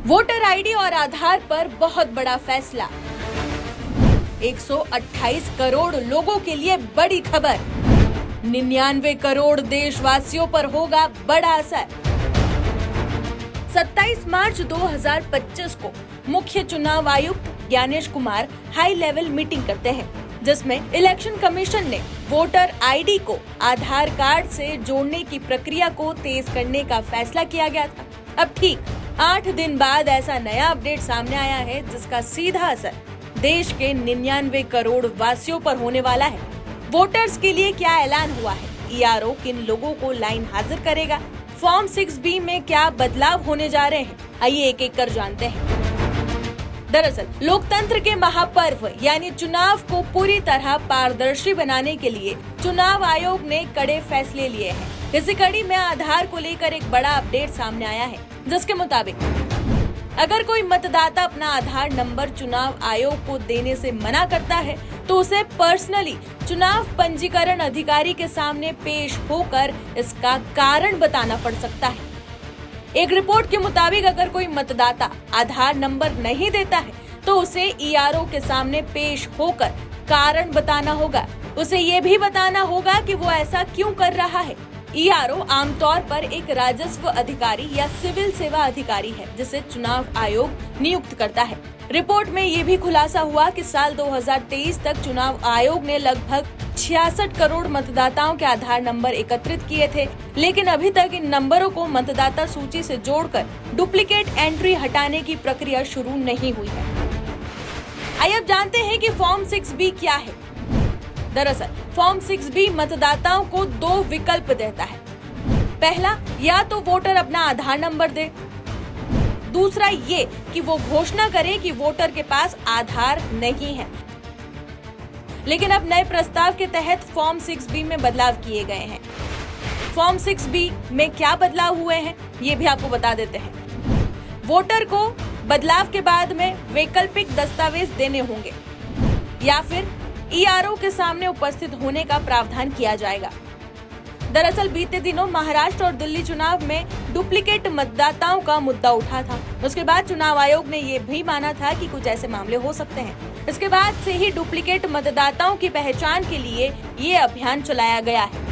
Voter ID और आधार पर बहुत बड़ा फैसला। 128 करोड़ लोगों के लिए बड़ी खबर। 99 करोड़ देशवासियों पर होगा बड़ा असर। 27 मार्च 2025 को मुख्य चुनाव आयुक्त Gyanesh Kumar high level meeting करते हैं, जिसमें इलेक्शन कमीशन ने वोटर आईडी को आधार कार्ड से जोड़ने की प्रक्रिया को तेज करने का फैसला किया गया था। अब ठीक 8 दिन बाद ऐसा नया अपडेट सामने आया है, जिसका सीधा असर देश के 99 करोड़ वासियों पर होने वाला है। वोटर्स के लिए क्या ऐलान हुआ है? ईआरओ किन लोगों को लाइन हाजिर करेगा? फॉर्म 6B में क्या बदलाव होने जा रहे हैं? आइए एक एक कर जानते हैं। दरअसल लोकतंत्र के महापर्व यानी चुनाव को पूरी तरह पारदर्शी बनाने के लिए चुनाव आयोग ने कड़े फैसले लिए हैं। इसी कड़ी में आधार को लेकर एक बड़ा अपडेट सामने आया है, जिसके मुताबिक अगर कोई मतदाता अपना आधार नंबर चुनाव आयोग को देने से मना करता है तो उसे पर्सनली चुनाव पंजीकरण अधिकारी के सामने पेश होकर इसका कारण बताना पड़ सकता है। एक रिपोर्ट के मुताबिक अगर कोई मतदाता आधार नंबर नहीं देता है तो उसे ईआरओ के सामने पेश होकर कारण बताना होगा। उसे ये भी बताना होगा कि वो ऐसा क्यों कर रहा है। ईआरओ आमतौर पर एक राजस्व अधिकारी या सिविल सेवा अधिकारी है, जिसे चुनाव आयोग नियुक्त करता है। रिपोर्ट में ये भी खुलासा हुआ कि साल 2023 तक चुनाव आयोग ने लगभग 66 करोड़ मतदाताओं के आधार नंबर एकत्रित किए थे, लेकिन अभी तक इन नंबरों को मतदाता सूची से जोड़कर डुप्लीकेट एंट्री हटाने की प्रक्रिया शुरू नहीं हुई है। आइए अब जानते हैं कि फॉर्म 6B क्या है। दरअसल फॉर्म 6B मतदाताओं को 2 विकल्प देता है। पहला, या तो वोटर अपना आधार नंबर दे। दूसरा ये कि वो घोषणा करे कि वोटर के पास आधार नहीं है। लेकिन अब नए प्रस्ताव के तहत फॉर्म 6B में बदलाव किए गए हैं। फॉर्म 6B में क्या बदलाव हुए हैं, ये भी आपको बता देते हैं। वोटर को बदलाव के बाद में वैकल्पिक दस्तावेज देने होंगे या फिर ईआरओ के सामने उपस्थित होने का प्रावधान किया जाएगा। दरअसल बीते दिनों महाराष्ट्र और दिल्ली चुनाव में डुप्लीकेट मतदाताओं का मुद्दा उठा था। उसके बाद चुनाव आयोग ने ये भी माना था कि कुछ ऐसे मामले हो सकते हैं। इसके बाद से ही डुप्लीकेट मतदाताओं की पहचान के लिए ये अभियान चलाया गया है।